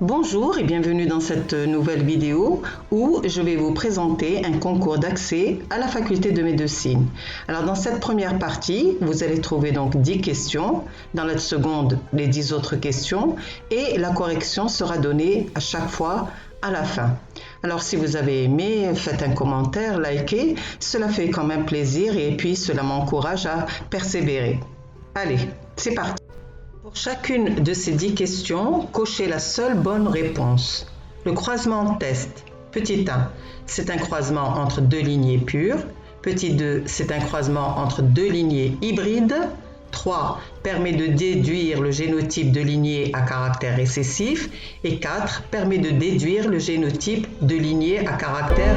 Bonjour et bienvenue dans cette nouvelle vidéo où je vais vous présenter un concours d'accès à la faculté de médecine. Alors dans cette première partie, vous allez trouver donc 10 questions, dans la seconde les 10 autres questions et la correction sera donnée à chaque fois à la fin. Alors si vous avez aimé, faites un commentaire, likez, cela fait quand même plaisir et puis cela m'encourage à persévérer. Allez, c'est parti. Pour chacune de ces 10 questions, cochez la seule bonne réponse. Le croisement test. Petit 1, c'est un croisement entre deux lignées pures. Petit 2, c'est un croisement entre deux lignées hybrides. 3, permet de déduire le génotype de lignée à caractère récessif. Et 4, permet de déduire le génotype de lignée à caractère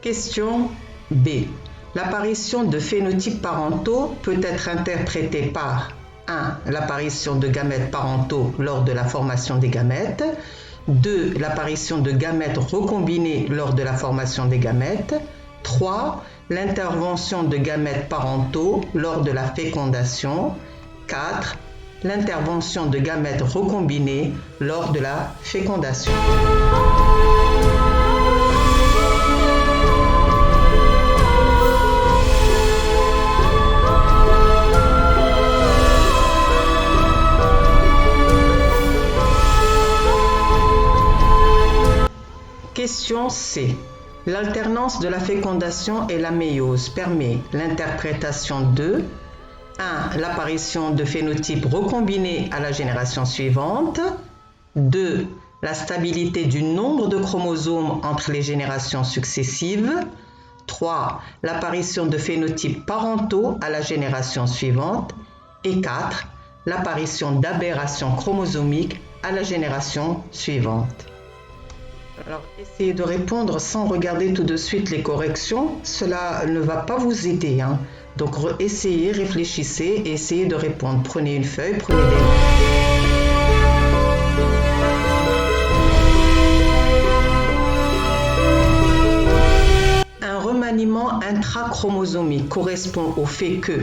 Question B. L'apparition de phénotypes parentaux peut être interprétée par 1. L'apparition de gamètes parentaux lors de la formation des gamètes. 2. L'apparition de gamètes recombinés lors de la formation des gamètes. 3. L'intervention de gamètes parentaux lors de la fécondation. 4. L'intervention de gamètes recombinés lors de la fécondation. Question C. L'alternance de la fécondation et la méiose permet l'interprétation de 1. L'apparition de phénotypes recombinés à la génération suivante. 2. La stabilité du nombre de chromosomes entre les générations successives. 3. L'apparition de phénotypes parentaux à la génération suivante. Et 4. L'apparition d'aberrations chromosomiques à la génération suivante. Alors, essayez de répondre sans regarder tout de suite les corrections. Cela ne va pas vous aider. Donc, essayez, réfléchissez et essayez de répondre. Prenez une feuille, prenez des notes. Un remaniement intrachromosomique correspond au fait que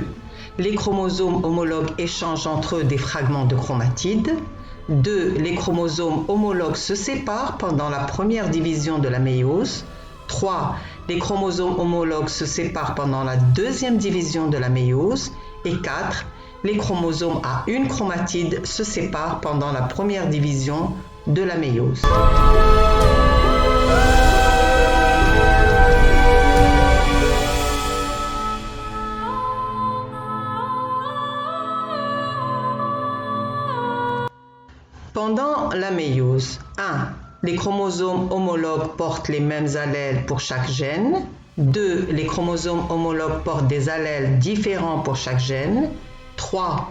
les chromosomes homologues échangent entre eux des fragments de chromatides. 2. Les chromosomes homologues se séparent pendant la première division de la méiose. 3. Les chromosomes homologues se séparent pendant la deuxième division de la méiose. Et 4. Les chromosomes à une chromatide se séparent pendant la première division de la méiose. Pendant la méiose, 1. Les chromosomes homologues portent les mêmes allèles pour chaque gène. 2. Les chromosomes homologues portent des allèles différents pour chaque gène. 3.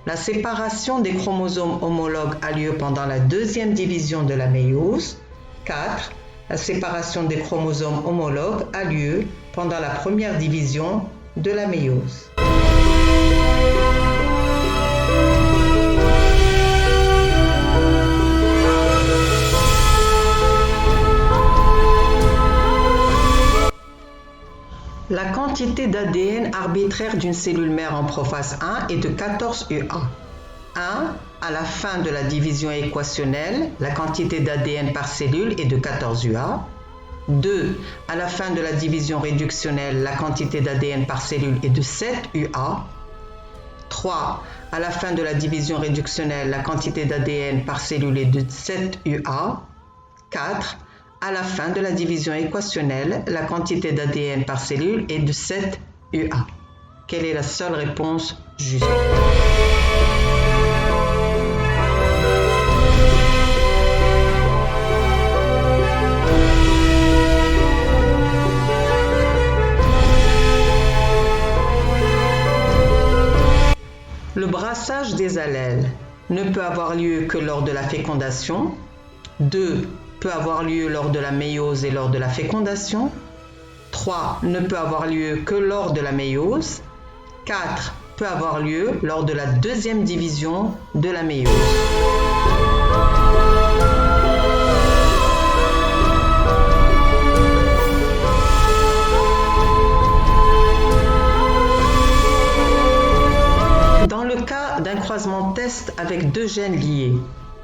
La séparation des chromosomes homologues a lieu pendant la deuxième division de la méiose. 4. La séparation des chromosomes homologues a lieu pendant la première division de la méiose. La quantité d'ADN arbitraire d'une cellule mère en prophase 1 est de 14 UA. 1. À la fin de la division équationnelle, la quantité d'ADN par cellule est de 14 UA. 2. À la fin de la division réductionnelle, la quantité d'ADN par cellule est de 7 UA. 3. À la fin de la division réductionnelle, la quantité d'ADN par cellule est de 7 UA. 4. À la fin de la division équationnelle, la quantité d'ADN par cellule est de 7 UA. Quelle est la seule réponse juste? Le brassage des allèles ne peut avoir lieu que lors de la fécondation. 2. Peut avoir lieu lors de la méiose et lors de la fécondation. 3. Ne peut avoir lieu que lors de la méiose. 4. Peut avoir lieu lors de la deuxième division de la méiose. test avec deux gènes liés.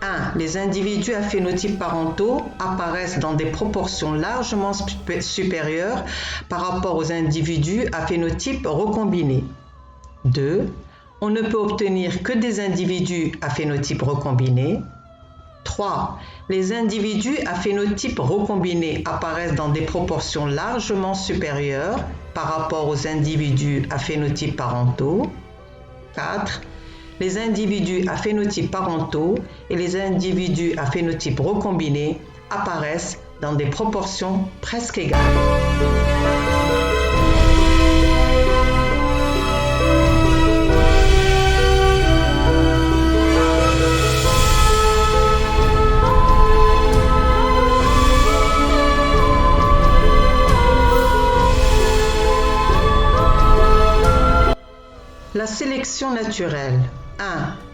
1. Les individus à phénotypes parentaux apparaissent dans des proportions largement supérieures par rapport aux individus à phénotypes recombinés. 2. On ne peut obtenir que des individus à phénotypes recombinés. 3. Les individus à phénotypes recombinés apparaissent dans des proportions largement supérieures par rapport aux individus à phénotypes parentaux. 4. Les individus à phénotypes parentaux et les individus à phénotypes recombinés apparaissent dans des proportions presque égales. La sélection naturelle. 1.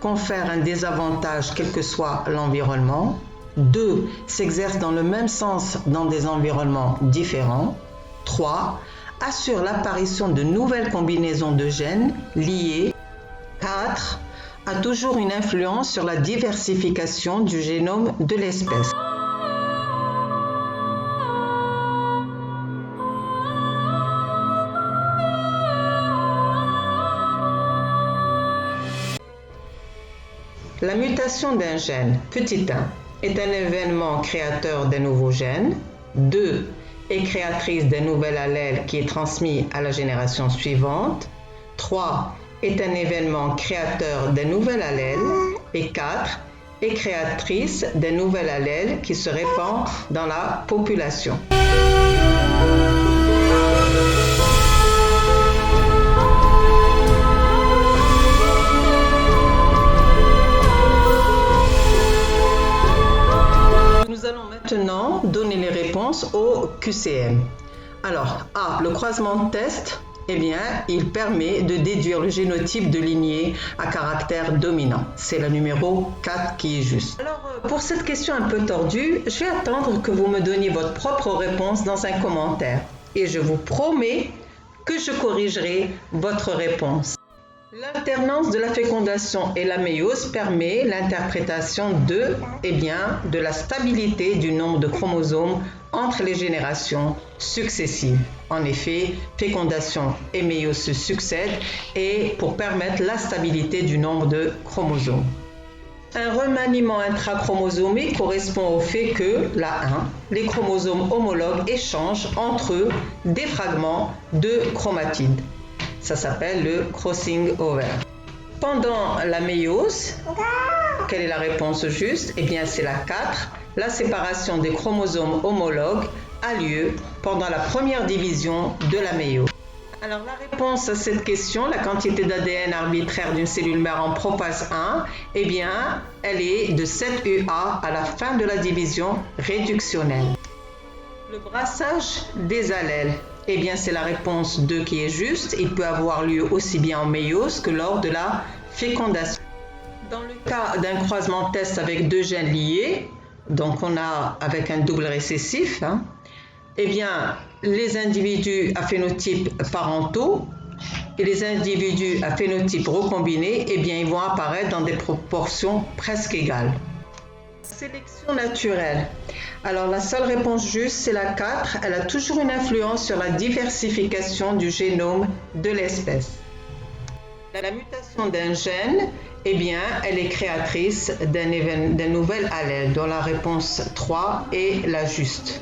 Confère un désavantage quel que soit l'environnement. 2. S'exerce dans le même sens dans des environnements différents. 3. Assure l'apparition de nouvelles combinaisons de gènes liées. 4. A toujours une influence sur la diversification du génome de l'espèce. La mutation d'un gène, petit 1, est un événement créateur d'un nouveau gène. 2. Est créatrice d'un nouvel allèle qui est transmis à la génération suivante. 3. Est un événement créateur d'un nouvel allèle. Et 4. Est créatrice d'un nouvel allèle qui se répand dans la population. Nous allons maintenant donner les réponses au QCM. Alors, A. Le croisement de test, il permet de déduire le génotype de lignée à caractère dominant. C'est la numéro 4 qui est juste. Alors, pour cette question un peu tordue, je vais attendre que vous me donniez votre propre réponse dans un commentaire. Et je vous promets que je corrigerai votre réponse. L'alternance de la fécondation et la méiose permet l'interprétation de la stabilité du nombre de chromosomes entre les générations successives. En effet, fécondation et méiose se succèdent et pour permettre la stabilité du nombre de chromosomes. Un remaniement intrachromosomique correspond au fait que, là 1, les chromosomes homologues échangent entre eux des fragments de chromatides. Ça s'appelle le crossing over. Pendant la méiose, quelle est la réponse juste? C'est la 4. La séparation des chromosomes homologues a lieu pendant la première division de la méiose. Alors la réponse à cette question, la quantité d'ADN arbitraire d'une cellule mère en prophase 1, elle est de 7 UA à la fin de la division réductionnelle. Le brassage des allèles. C'est la réponse 2 qui est juste. Il peut avoir lieu aussi bien en méiose que lors de la fécondation. Dans le cas d'un croisement test avec deux gènes liés, donc on a avec un double récessif, les individus à phénotypes parentaux et les individus à phénotypes recombinés, ils vont apparaître dans des proportions presque égales. Sélection naturelle. Alors la seule réponse juste, c'est la 4. Elle a toujours une influence sur la diversification du génome de l'espèce. La mutation d'un gène, elle est créatrice d'un nouvel allèle, dont la réponse 3 est la juste.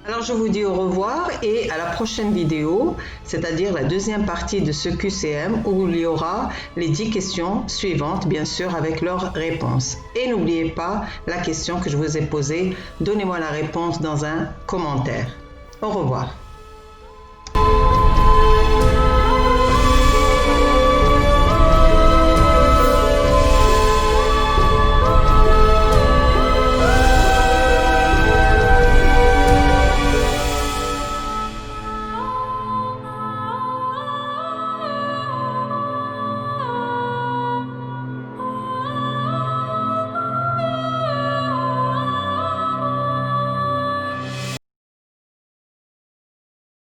Alors je vous dis au revoir et à la prochaine vidéo, c'est-à-dire la deuxième partie de ce QCM où il y aura les 10 questions suivantes, bien sûr, avec leurs réponses. Et n'oubliez pas la question que je vous ai posée, donnez-moi la réponse dans un commentaire. Au revoir.